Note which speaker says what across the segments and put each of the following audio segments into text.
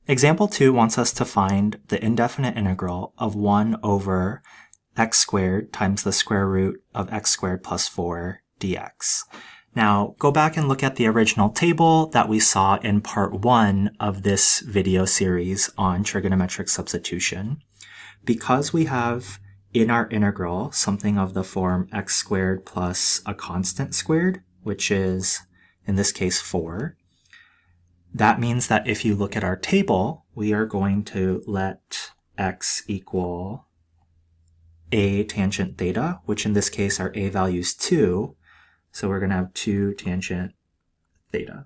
Speaker 1: Example 2 wants us to find the indefinite integral of 1 over x squared times the square root of x squared plus 4 dx. Now, go back and look at the original table that we saw in part 1 of this video series on trigonometric substitution. Because we have in our integral something of the form x squared plus a constant squared, which is, in this case, 4, that means that if you look at our table, we are going to let x equal a tangent theta, which in this case our a value is 2, so we're going to have 2 tangent theta.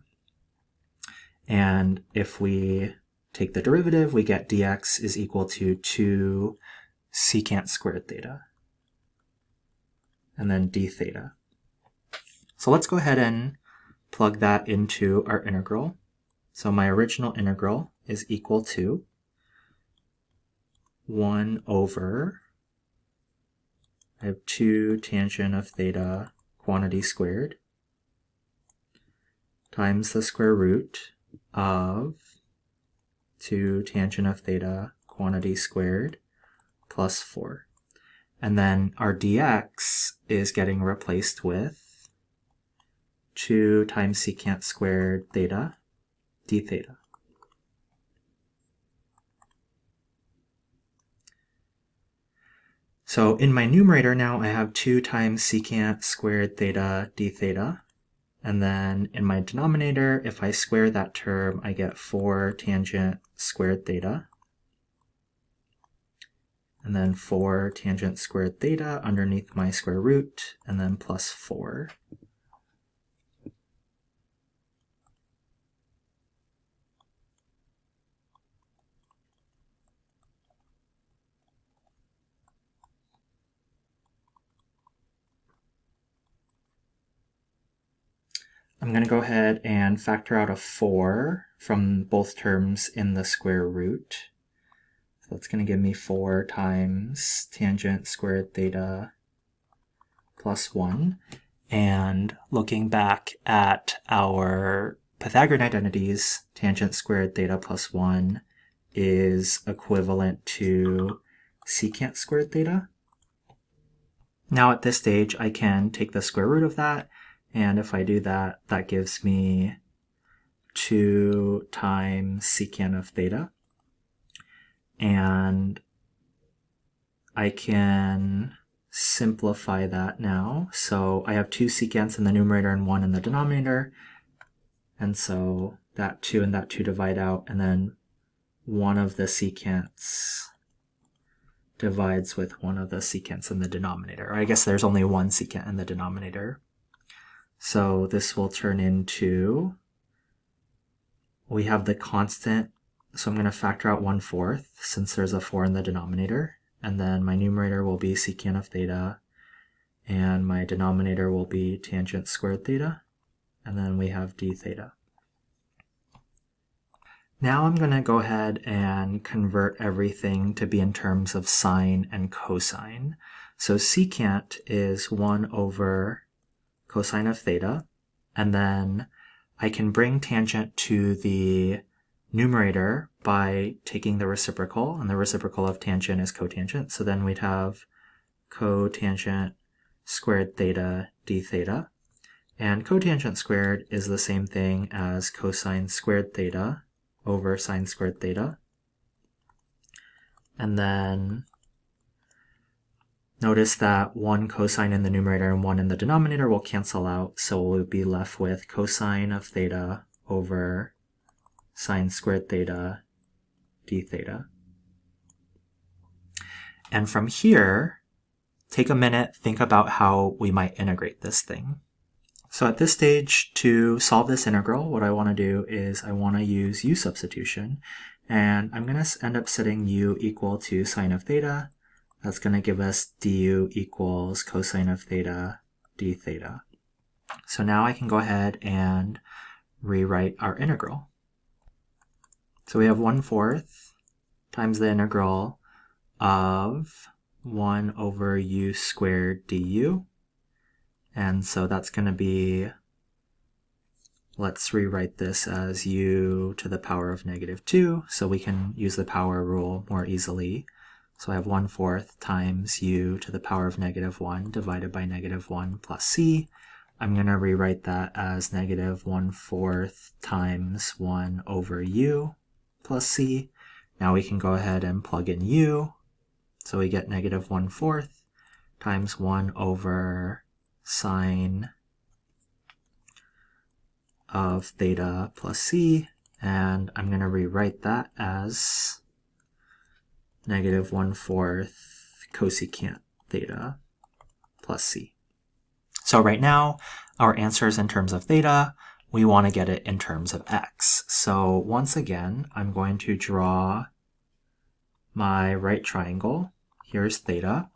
Speaker 1: And if we take the derivative, we get dx is equal to 2 secant squared theta, and then d theta. So let's go ahead and plug that into our integral. So my original integral is equal to 1 over, I have 2 tangent of theta quantity squared times the square root of 2 tangent of theta quantity squared plus 4. And then our dx is getting replaced with 2 times secant squared theta d theta. So in my numerator now I have 2 times secant squared theta d theta. And then in my denominator, if I square that term, I get 4 tangent squared theta. And then 4 tangent squared theta underneath my square root, and then plus 4. I'm going to go ahead and factor out a 4 from both terms in the square root. So that's going to give me 4 times tangent squared theta plus 1. And looking back at our Pythagorean identities, tangent squared theta plus 1 is equivalent to secant squared theta. Now at this stage, I can take the square root of that, and if I do that, that gives me 2 times secant of theta. And I can simplify that now. So I have 2 secants in the numerator and 1 in the denominator. And so that 2 and that 2 divide out, and then one of the secants divides with one of the secants in the denominator. Or I guess there's only one secant in the denominator. So this will turn into, we have the constant, so I'm going to factor out 1/4 since there's a 4 in the denominator, and then my numerator will be secant of theta, and my denominator will be tangent squared theta, and then we have d theta. Now I'm going to go ahead and convert everything to be in terms of sine and cosine. So secant is 1 over cosine of theta, and then I can bring tangent to the numerator by taking the reciprocal, and the reciprocal of tangent is cotangent, so then we'd have cotangent squared theta d theta, and cotangent squared is the same thing as cosine squared theta over sine squared theta. And then notice that 1 cosine in the numerator and 1 in the denominator will cancel out, so we'll be left with cosine of theta over sine squared theta d theta. And from here, take a minute, think about how we might integrate this thing. So at this stage, to solve this integral, what I want to do is I want to use u substitution, and I'm going to end up setting u equal to sine of theta. That's going to give us du equals cosine of theta d theta. So now I can go ahead and rewrite our integral. So we have 1/4 times the integral of 1 over u squared du. And so that's going to be let's rewrite this as u to the power of negative 2, so we can use the power rule more easily. So I have 1/4 times u to the power of negative 1 divided by negative 1 plus c. I'm going to rewrite that as negative 1/4 times 1 over u plus c. Now we can go ahead and plug in u. So we get negative 1/4 times 1 over sine of theta plus c. And I'm going to rewrite that as negative 1/4 cosecant theta plus c. So right now, our answer is in terms of theta. We want to get it in terms of x. So once again, I'm going to draw my right triangle. Here's theta.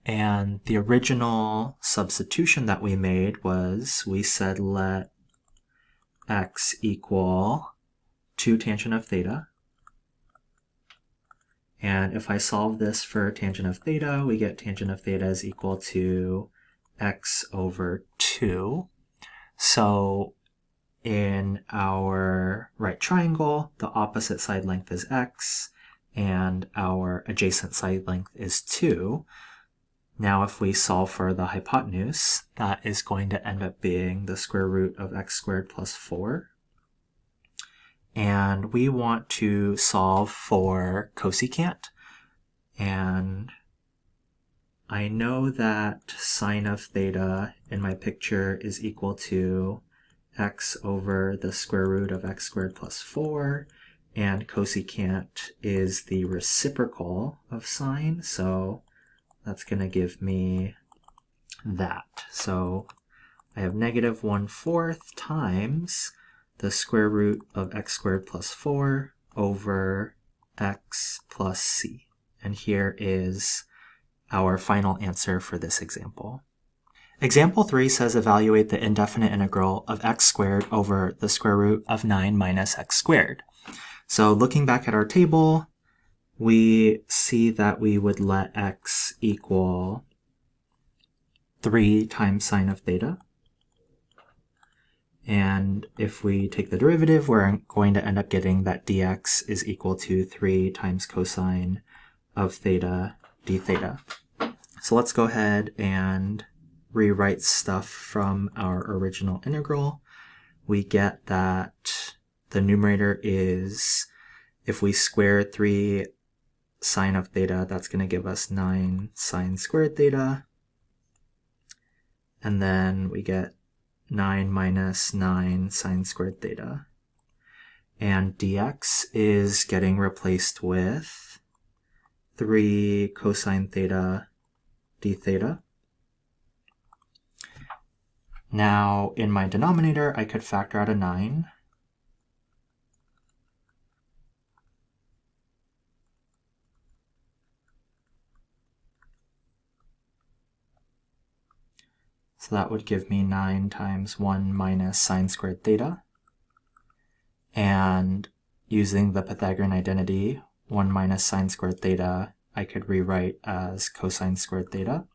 Speaker 1: And the original substitution that we made was we said let x equal 2 tangent of theta. And if I solve this for tangent of theta, we get tangent of theta is equal to x over 2. So in our right triangle, the opposite side length is x, and our adjacent side length is 2. Now if we solve for the hypotenuse, that is going to end up being the square root of x squared plus 4. And we want to solve for cosecant. And I know that sine of theta in my picture is equal to x over the square root of x squared plus 4, and cosecant is the reciprocal of sine, so that's going to give me that. So I have negative 1/4 times the square root of x squared plus 4 over x plus c. And here is our final answer for this example. Example 3 says evaluate the indefinite integral of x squared over the square root of 9 minus x squared. So looking back at our table, we see that we would let x equal 3 times sine of theta. And if we take the derivative, we're going to end up getting that dx is equal to 3 times cosine of theta d theta. So let's go ahead and rewrite stuff from our original integral. We get that the numerator is, if we square 3 sine of theta, that's going to give us 9 sine squared theta. And then we get 9 minus 9 sine squared theta. And dx is getting replaced with 3 cosine theta d theta. Now, in my denominator, I could factor out a 9. So that would give me 9 times 1 minus sine squared theta. And using the Pythagorean identity, 1 minus sine squared theta, I could rewrite as cosine squared theta.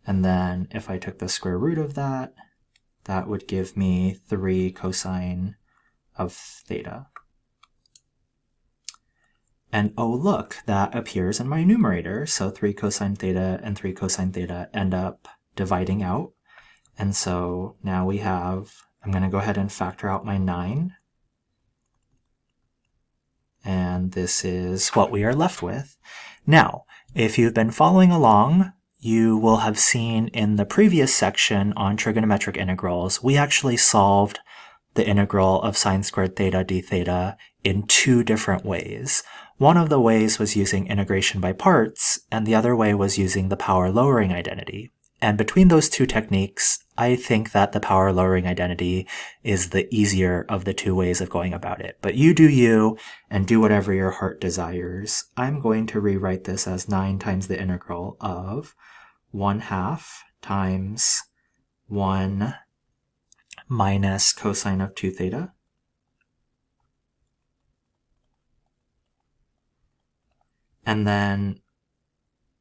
Speaker 1: And then if I took the square root of that, that would give me 3 cosine of theta. And oh look, that appears in my numerator. So 3 cosine theta and 3 cosine theta end up dividing out. And so now we have, I'm going to go ahead and factor out my 9. And this is what we are left with. Now, if you've been following along, you will have seen in the previous section on trigonometric integrals, we actually solved the integral of sine squared theta d theta in 2 different ways. One of the ways was using integration by parts, and the other way was using the power lowering identity. And between those 2 techniques, I think that the power lowering identity is the easier of the 2 ways of going about it. But you do you, and do whatever your heart desires. I'm going to rewrite this as 9 times the integral of 1/2 times 1 minus cosine of 2 theta. And then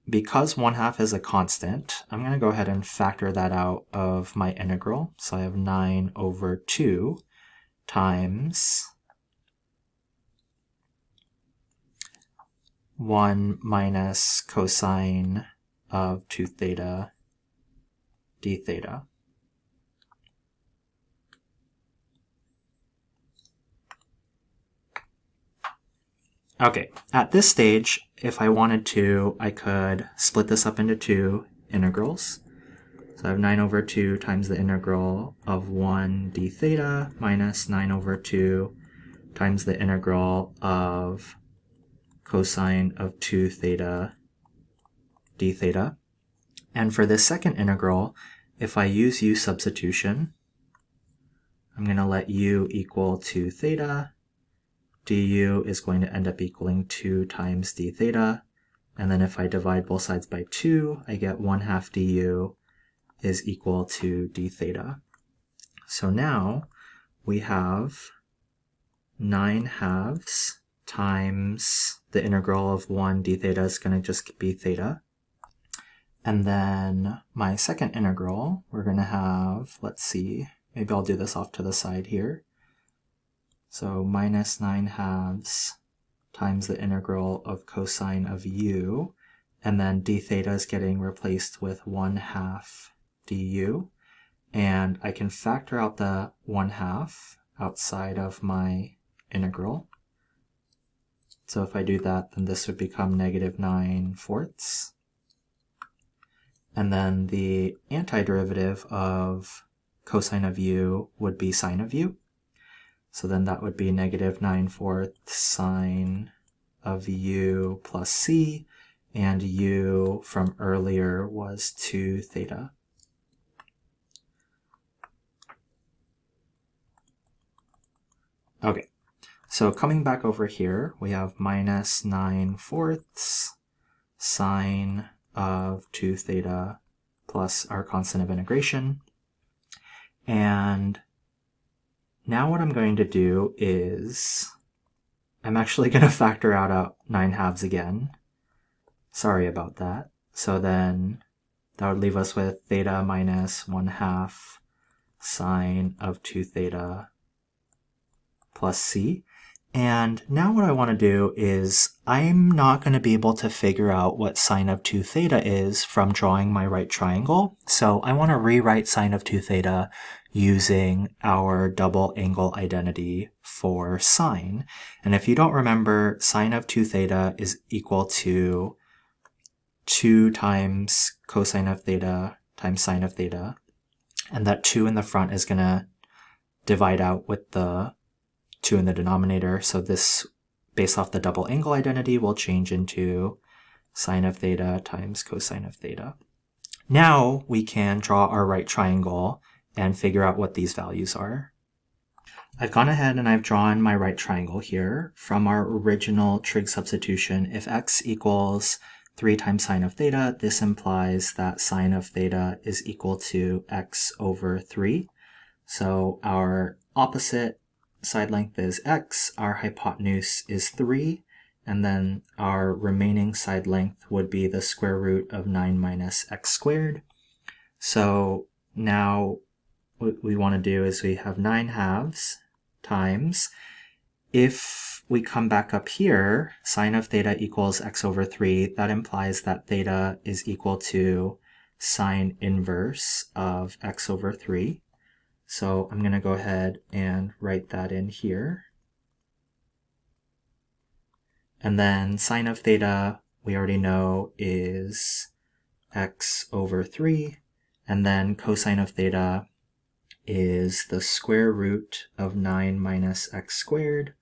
Speaker 1: because 1/2 is a constant, I'm going to go ahead and factor that out of my integral. So I have 9 over 2 times 1 minus cosine of 2 theta d theta. Okay, at this stage, if I wanted to, I could split this up into two integrals. So I have 9 over 2 times the integral of 1 d theta minus 9 over 2 times the integral of cosine of 2 theta d theta. And for this second integral, if I use u substitution, I'm going to let u equal 2 theta. du is going to end up equaling 2 times d theta. And then if I divide both sides by 2, I get 1/2 du is equal to d theta. So now we have 9/2 times the integral of 1 d theta is going to just be theta. And then my second integral, we're going to have, let's see, maybe I'll do this off to the side here. So minus 9/2 times the integral of cosine of u, and then d theta is getting replaced with 1/2 du. And I can factor out the 1/2 outside of my integral. So if I do that, then this would become negative 9/4. And then the antiderivative of cosine of u would be sine of u. So then that would be negative 9/4 sine of u plus c, and u from earlier was 2 theta. Okay, so coming back over here, we have minus 9/4 sine of 2 theta plus our constant of integration. And now what I'm going to do is, I'm actually going to factor out 9/2 again. Sorry about that. So then that would leave us with theta minus 1/2 sine of 2 theta plus c. And now what I want to do is, I'm not going to be able to figure out what sine of 2 theta is from drawing my right triangle. So I want to rewrite sine of 2 theta using our double angle identity for sine. And if you don't remember, sine of 2 theta is equal to 2 times cosine of theta times sine of theta. And that 2 in the front is going to divide out with the 2 in the denominator. So this, based off the double angle identity, will change into sine of theta times cosine of theta. Now we can draw our right triangle and figure out what these values are. I've gone ahead and I've drawn my right triangle here. From our original trig substitution, if x equals 3 times sine of theta, this implies that sine of theta is equal to x over 3. So our opposite side length is x, our hypotenuse is 3, and then our remaining side length would be the square root of 9 minus x squared. So now what we want to do is we have 9/2 times, if we come back up here, sine of theta equals x over 3, that implies that theta is equal to sine inverse of x over 3. So I'm going to go ahead and write that in here. And then sine of theta, we already know, is x over 3. And then cosine of theta is the square root of 9 minus x squared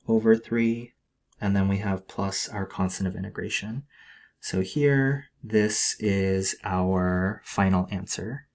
Speaker 1: over 3. And then we have plus our constant of integration. So here, this is our final answer.